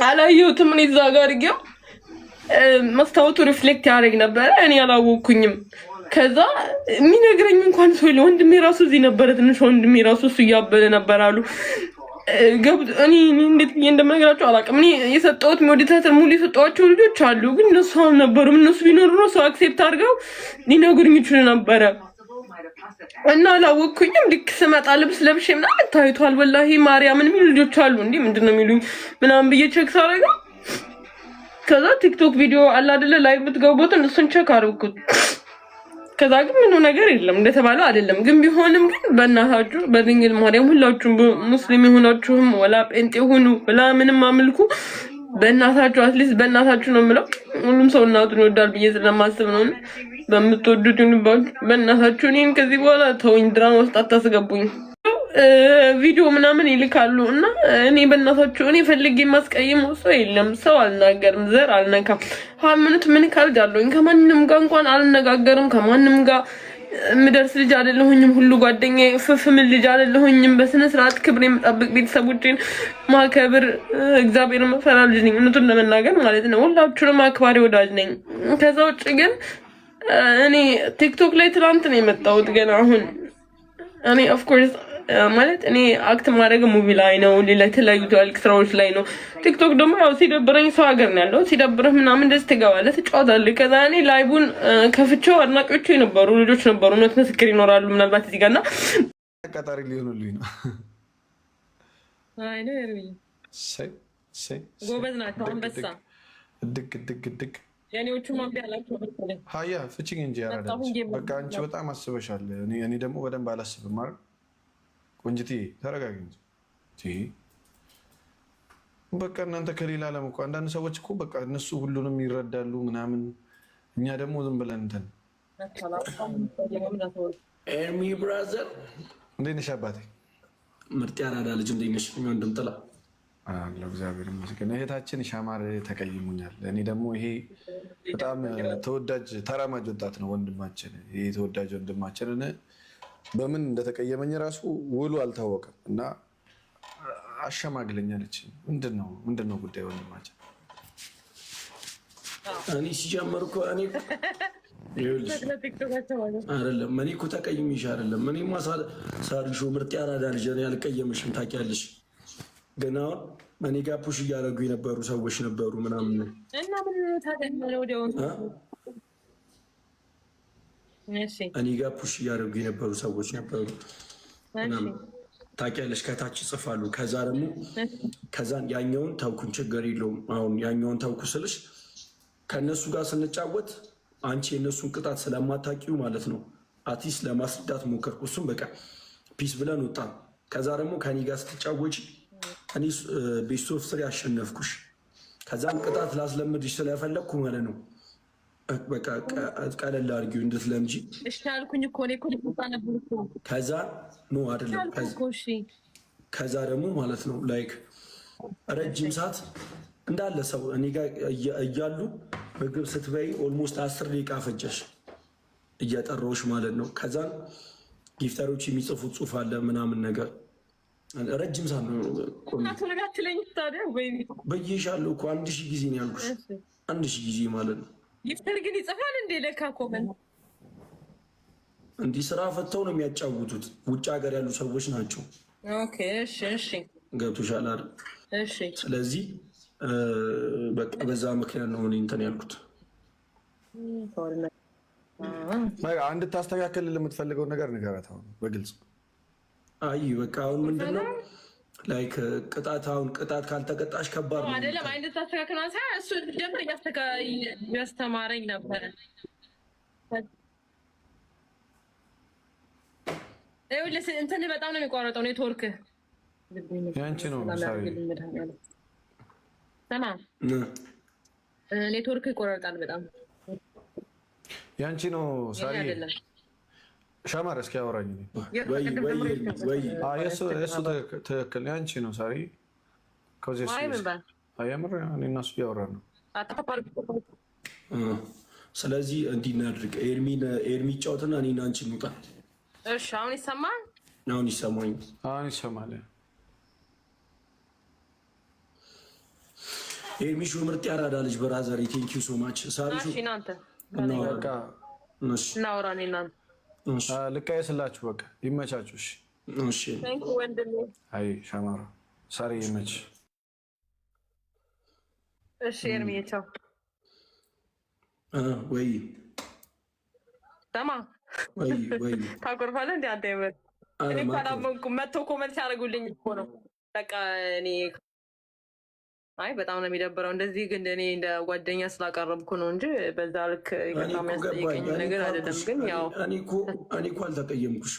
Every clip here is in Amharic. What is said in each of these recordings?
አላየሁትም። እኔ እዛ ጋር ግን መስታወቱ ሪፍሌክት ያደርግ ነበር። እኔ አላወኩኝም። ከዛ የሚነግረኝ እንኳን ሰው ወንድሜ ራሱ እዚህ ነበረ። ትንሽ ወንድሜ ራሱ እሱ እያበለ ነበር አሉ። እኔ እንዴት እንደምነግራቸው አላውቅም። እኔ የሰጠሁት ሞዲቴተር ሙሉ የሰጠኋቸው ልጆች አሉ፣ ግን እነሱ አልነበሩም። እነሱ ቢኖሩ ነው ሰው አክሴፕት አድርገው ሊነግሩኝ ይችሉ ነበረ እና አላወኩኝም። ልክ ስመጣ ልብስ ለብሼ ምናምን ታይቷል። ወላሂ ማርያምን የሚሉ ልጆች አሉ። እንዴ ምንድነው የሚሉኝ ምናምን ብዬ ቼክ ሳደርገው ከዛ ቲክቶክ ቪዲዮ አለ አይደለ ላይ የምትገቡትን እሱን ቼክ አድርጉት። ከዛ ግን ምንም ነገር የለም እንደተባለው አይደለም። ግን ቢሆንም ግን በእናታችሁ በድንግል ማርያም ሁላችሁም ሙስሊም የሆናችሁም ወላ ጴንጤ ሆኑ ወላ ምንም አምልኩ በእናታችሁ አትሊስት በእናታችሁ ነው የምለው። ሁሉም ሰው እናቱን ይወዳል ብዬ ስለማስብ ነው። በምትወዱት ይሁንባችሁ በእናታችሁ። እኔን ከዚህ በኋላ ተውኝ፣ ድራማ ውስጥ አታስገቡኝ። ቪዲዮ ምናምን ይልካሉ እና እኔ በእናታችሁ እኔ ፈልጌ የማስቀይመው ሰው የለም። ሰው አልናገርም፣ ዘር አልነካም፣ ሃይማኖት ምን ካልዳለሁኝ ከማንም ጋር እንኳን አልነጋገርም። ከማንም ጋር የምደርስ ልጅ አይደለሁኝም። ሁሉ ጓደኛዬ ፍፍምን ልጅ አይደለሁኝም። በስነ ስርዓት ክብር የምጠብቅ ቤተሰቦቼን ማከብር እግዚአብሔር መፈራ ልጅ ነኝ። እውነቱን ለመናገር ማለት ነው። ሁላችሁንም አክባሪ ወዳጅ ነኝ። ከዛ ውጭ ግን እኔ ቲክቶክ ላይ ትናንት ነው የመጣሁት። ገና አሁን እኔ ኦፍኮርስ ማለት እኔ አክት ማድረግ ሙቪ ላይ ነው፣ ሌላ የተለያዩ ትላልቅ ስራዎች ላይ ነው። ቲክቶክ ደግሞ ያው ሲደብረኝ ሰው ሀገር ነው ያለው። ሲደብረህ ምናምን እንደዚህ ትገባለህ፣ ትጫወታለህ። ከዛ እኔ ላይቡን ከፍቼው አድናቂዎቹ የነበሩ ልጆች ነበሩ። እውነት ምስክር ይኖራሉ ምናልባት እዚህ ጋርና ቀጣሪ ሊሆኑልኝ ነው። አይ ነው ጎበዝ ናቸው። አንበሳ ድግ ድግ ድግ የኔዎቹ ማምቢያ አላቸው። ሀያ ፍቺኝ እንጂ ያራዳች በቃ አንቺ በጣም አስበሻል። እኔ ደግሞ በደንብ አላስብም ማለት ቆንጅቴ ተረጋጊ እንጂ በቃ እናንተ ከሌላ ዓለም እኮ አንዳንድ ሰዎች እኮ በቃ እነሱ ሁሉንም ይረዳሉ ምናምን፣ እኛ ደግሞ ዝም ብለን እንትን። ኤርሚ ብራዘር እንዴት ነሽ አባቴ? ምርጥ ያራዳ ልጅ እንዴት ነሽ? ወንድም ጥላ አለሁ እግዚአብሔር ይመስገን። እህታችን ሻማር ተቀይሙኛል። እኔ ደግሞ ይሄ በጣም ተወዳጅ ተራማጅ ወጣት ነው ወንድማችን። ይሄ ተወዳጅ ወንድማችንን በምን እንደተቀየመኝ ራሱ ውሉ አልታወቀም እና አሸማግለኛለች። ምንድን ነው ጉዳይ ወንድማችን? እኔ ሲጀመር እኮ አይደለም እኔ እኮ ተቀይሜሽ አይደለም። እኔማ ሳሪሾ ምርጥ ያራዳ ልጅ አልቀየምሽም ታውቂያለሽ። ገና እኔ ጋር ፑሽ እያደረጉ የነበሩ ሰዎች ነበሩ ምናምን እና ምን ታገኛለህ ወዲያው እኔ ጋር ፑሽ እያደረጉ የነበሩ ሰዎች ነበሩ ምናምን ታውቂያለሽ። ከታች ይጽፋሉ። ከዛ ደግሞ ከዛን ያኛውን ተውኩን፣ ችግር የለውም። አሁን ያኛውን ተውኩ ስልሽ ከእነሱ ጋር ስንጫወት አንቺ የእነሱን ቅጣት ስለማታውቂው ማለት ነው አትሊስት ለማስረዳት ሞከርኩ። እሱም በቃ ፒስ ብለን ወጣን። ከዛ ደግሞ ከኔ ጋር ስትጫወች እኔ ቤስት ኦፍ ስሪ አሸነፍኩሽ። ከዛም ቅጣት ላስለምድሽ ስለፈለግኩ ማለት ነው በቃ ቀለል አድርጊው እንድትለምጂ እሺ አልኩኝ እኮ እኔ እኮ ነበር እኮ። ከዛ ነው አይደለም ከዛ ደግሞ ማለት ነው ላይክ ረጅም ሰዓት እንዳለ ሰው እኔ ጋር እያሉ ምግብ ስትበይ ኦልሞስት 10 ደቂቃ ፈጀሽ እያጠራሁሽ ማለት ነው። ከዛ ጊፍተሮች የሚጽፉት ጽሑፍ አለ ምናምን ነገር ረጅም ሰዓት ነው በየሻለሁ እኮ 1000 ጊዜ ነው ያልኩሽ። 1000 ጊዜ ማለት ነው። ጊፍተር ግን ይጽፋል እንዴ? ለካ ኮመን እንዲህ ስራ ፈተው ነው የሚያጫውቱት። ውጭ ሀገር ያሉ ሰዎች ናቸው። ኦኬ እሺ እሺ ገብቶሻል አይደል? እሺ ስለዚህ በቃ በዛ ምክንያት ነው እኔ እንትን ያልኩት። አንድ ታስተካከል የምትፈልገው ነገር ንገራት አሁን በግልጽ። አይ በቃ አሁን ምንድነው ላይክ ቅጣት፣ አሁን ቅጣት ካልተቀጣሽ ከባድ ነው አይደለም። አይነት ታስተካከል አንሳ እሱ ጀምር ያስተማረኝ ነበር። ይኸውልህ እንትን በጣም ነው የሚቋረጠው ኔትወርክ። ያንቺ ነው ሳሪ ሰማ ኔትወርክ ይቆረጣል በጣም። ያንቺ ነው ሳሪ ሻማር እስኪ አወራኝ። የእሱ ትክክል ያንቺ ነው ሳሪ። የምር እኔ እና እሱ እያወራን ነው። ስለዚህ እንዲህ እናድርግ። ኤርሚ ጫወትና እኔና አንቺ እንውጣ። እሺ አሁን ይሰማል? አሁን ይሰማኝ። አሁን ይሰማል። ሚሹ ምርጥ ያራዳ ልጅ ብራዘር ቴንክ ዩ ሶ ማች ሳሪሹ እሺ እናንተ በቃ እናውራኔ እናንተ ልቀየስላችሁ በቃ ይመቻችሁ እሺ ታንክ ዩ ወንድሜ አይ ሻማራ ሳሪ ይመች እሺ ኤርሚዬ ቻው ወይ ተማ ወይ ታቆርፋለህ እንዴ አንተ ይመር እኔ ካላመንኩም መጥቶ ኮመንት ያደርጉልኝ እኮ ነው በቃ እኔ አይ በጣም ነው የሚደብረው እንደዚህ ግን እኔ እንደ ጓደኛ ስላቀረብኩ ነው እንጂ በዛ ልክ ይቀጣም ያስጠይቀኝ ነገር አይደለም ግን ያው እኔ እኮ አልተቀየምኩሽ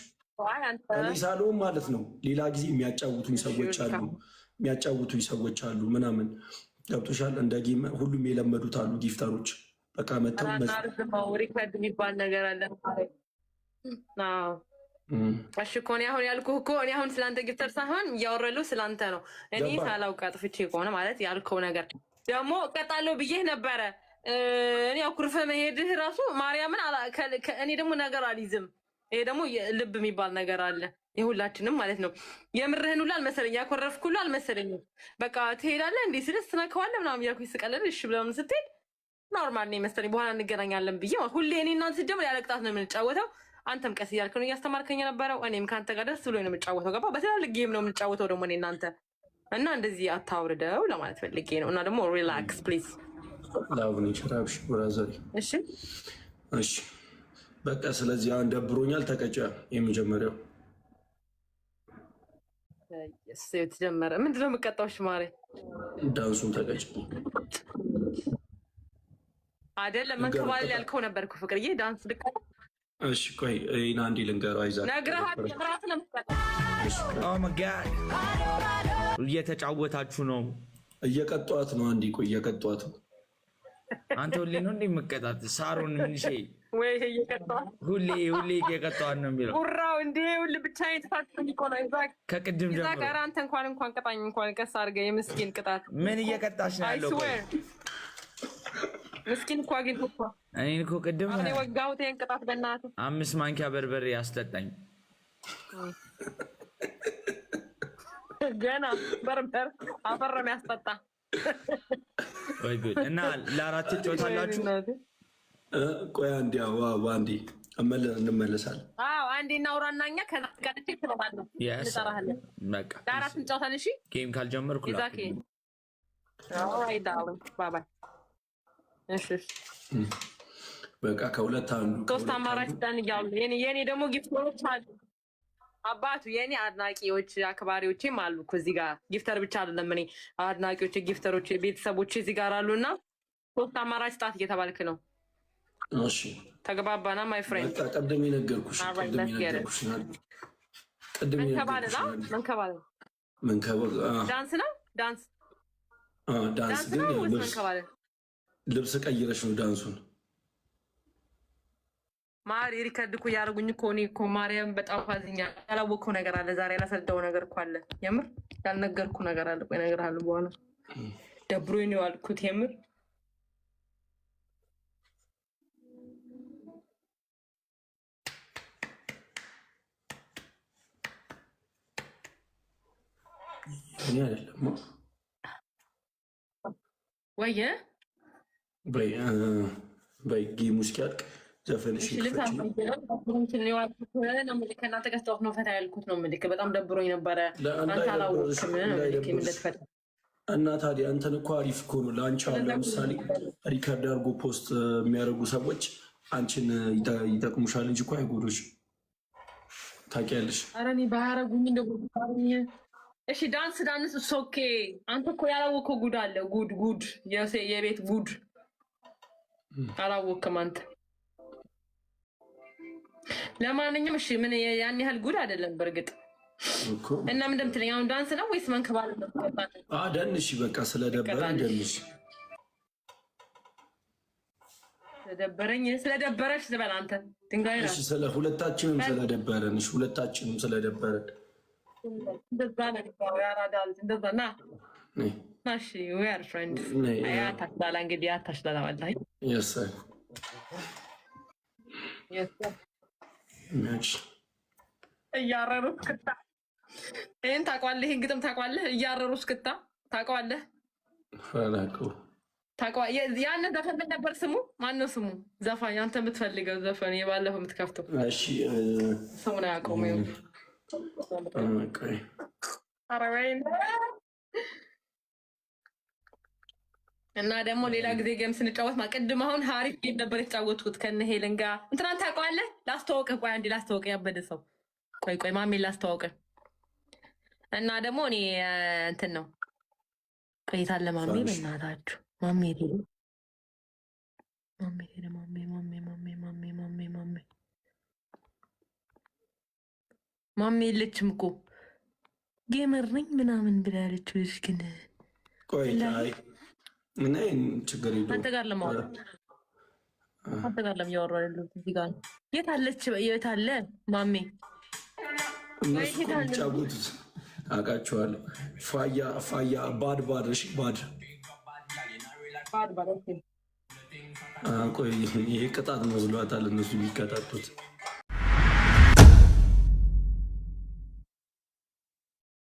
እኔ ሳልሆን ማለት ነው ሌላ ጊዜ የሚያጫውቱኝ ሰዎች አሉ ምናምን ገብቶሻል እንደ ጌም ሁሉም የለመዱት አሉ ጊፍተሮች በቃ መተው ሪከርድ የሚባል ነገር አለ እሺ እኮ እኔ አሁን ያልኩህ እኮ እኔ አሁን ስላንተ ጊፍተር ሳይሆን እያወራለሁ ስላንተ ነው እኔ ሳላውቅ አጥፍቼ ከሆነ ማለት ያልከው ነገር ደግሞ እቀጣለሁ ብዬህ ነበረ እኔ አኩርፈ መሄድህ ራሱ ማርያምን እኔ ደግሞ ነገር አልይዝም ይሄ ደግሞ ልብ የሚባል ነገር አለ የሁላችንም ማለት ነው የምርህን ሁሉ አልመሰለኝ ያኮረፍኩ ሁሉ አልመሰለኝም በቃ ትሄዳለህ እንዴ ስለስ ትነካዋለህ ምናምን እያልኩኝ ስቀልድ እሺ ብለምን ስትሄድ ኖርማል ነው መሰለኝ በኋላ እንገናኛለን ብዬ ሁሌ እኔ እናንተ ሲጀምር ያለቅጣት ነው የምንጫወተው አንተም ቀስ እያልክ ነው እያስተማርከኝ ነበረው እኔም ከአንተ ጋር ደስ ብሎኝ ነው የምጫወተው ገባ በትላልቅ ጌም ነው የምንጫወተው ደግሞ እኔ እናንተ እና እንደዚህ አታውርደው ለማለት ፈልጌ ነው እና ደግሞ ሪላክስ ፕሊዝ ላቭኒ ሸራብሽ ብራዘሪ እሺ በቃ ስለዚህ አሁን ደብሮኛል ተቀጫ የመጀመሪያው የተጀመረ ምንድነው የምቀጣው ሽማሬ ዳንሱን ተቀጭ አይደለም መንከባለል ያልከው ነበርኩ ፍቅርዬ ዳንስ ልቀ እሺ ቆይ እና አንዴ ልንገረው አይዛ ነግረሃት ራት ነው ኦ ማይ ጋድ እየተጫወታችሁ ነው እየቀጧት ነው አንዴ ቆይ እየቀጧት አንተ ሁሌ ነው እንደምትቀጣት ሳሩን ምን ሸይ ወይ እየቀጧት ሁሌ እየቀጧት ነው የሚለው ጉራው እንዴ ሁሌ ብቻዬን ተፋጥኝ እኮ ነው ይዛክ ከቅድም ጀምሮ ይዛክ አንተ እንኳን ቅጣኝ እንኳን ቀስ አድርገህ የምስኪን ቅጣት ምን እየቀጣሽ ነው ያለው ምስኪን እኮ አግኝቶ እኮ እኔ እኮ ቅድም እኔ ወጋሁት ይሄን ቅጣት በእናትህ 5 ማንኪያ በርበሬ ያስጠጣኝ ገና በርበር አፈረም ያስጠጣ ወይ ጉድ እና ለአራት ትጫወታላችሁ ቆይ አንዴ አንዴ እንመለሳለን አዎ አንዴ እናውራናኛ ከዛ ጋር ትከታተላለህ እንጠራሃለን በቃ ለአራት እንጫወታለን እሺ ጌም ካልጀመርኩ ይዛክ አይ ዳውን ባይ እሺ በቃ ከሁለት አንዱ ሶስት አማራጭ ዳን ይያሉ የኔ ደግሞ ጊፍተሮች አሉ አባቱ የኔ አድናቂዎች አክባሪዎችም አሉ ከዚህ ጋር ጊፍተር ብቻ አይደለም እኔ አድናቂዎች ጊፍተሮች ቤተሰቦች እዚህ ጋር አሉና ሶስት አማራጭ ጣት እየተባልክ ነው እሺ ተግባባና ማይ ፍሬንድ ቀደም የነገርኩሽ መንከባለ ዳንስ ነው ዳንስ ግን ልብስ ቀይረሽ ነው ዳንሱን ማሪ ሪከርድ እኮ ያደርጉኝ እኮ እኔ እኮ ማርያም በጣም ፋዝኛ ያላወቅኩው ነገር አለ ዛሬ ያላሰደው ነገር እኮ አለ የምር ያልነገርኩ ነገር አለ ቆይ እነግርሃለሁ በኋላ ደብሮኝ ነው ያልኩት የምር እኔ አይደለም ወይ በይ ጌሙ እስኪያልቅ ዘፈንሽ ከእናንተ ጋር ስታወቅ ነው ፈታ ያልኩት ነው ምልክ በጣም ደብሮኝ ነበረ አንተ አላወቅም እና ታዲያ አንተን እኮ አሪፍ እኮ ነው ለአንቺ አሁን ለምሳሌ ሪከርድ አድርጎ ፖስት የሚያደርጉ ሰዎች አንቺን ይጠቅሙሻል እንጂ እኮ አይጎዶች ታውቂያለሽ ኧረ እኔ ባያረጉኝ እንደጎዱኝ እሺ ዳንስ ኦኬ አንተ እኮ ያላወቅከው ጉድ አለ ጉድ የቤት ጉድ አላወቅም አንተ ለማንኛውም እሺ ምን ያን ያህል ጉድ አይደለም በርግጥ እና ምን እንደምትለኝ አሁን ዳንስ ነው ወይስ መንከባለ ነው ደንሽ በቃ ስለደበረ ደንሽ ስለደበረሽ ዝበል አንተ ድንጋይ ነው ስለ ሁለታችንም ስለደበረን እንደዛ ነው ያራዳል እንደዛ ና እሺ we are friends አታሽላላ እንግዲህ አታሽላላ ወላሂ yes sir እያረሩ እስክታ ይሄን ታውቀዋለህ ይሄን ግጥም ታውቀዋለህ እያረሩ እስክታ ታውቀዋለህ አላውቀውም ታውቀዋ ያን ዘፈን ምን ነበር ስሙ? ማነው ስሙ? ዘፋኝ አንተ የምትፈልገው ዘፈን የባለፈው የምትከፍተው? እሺ ስሙን አያውቀውም። እና ደግሞ ሌላ ጊዜ ጌም ስንጫወት ቅድም አሁን ሀሪፍ ጌም ነበር የተጫወትኩት ከነ ሄለን ጋር። እንትናን ታውቀዋለህ? ላስተዋውቅህ። ቆይ አንዴ ላስተዋውቅህ። ያበደ ሰው ቆይ ማሜ ላስተዋውቅህ። እና ደግሞ እኔ እንትን ነው ቆይታለ ማሜ በእናታችሁ ማሜ የለችም እኮ ጌመር ነኝ ምናምን ብላለች። ልጅ ግን ቆይ ምን ችግር የለውም። አንተ ጋር ለማውራት አንተ ጋር ለማውራት ያለው እዚህ ጋር የት አለች? የት አለ ማሜ? እነሱ የሚጫወቱት አውቃቸዋለሁ። ፋያ ባድ እሺ ባድ ቆይ ይሄ ቅጣት ነው ብሏታል እነሱ የሚቀጣጡት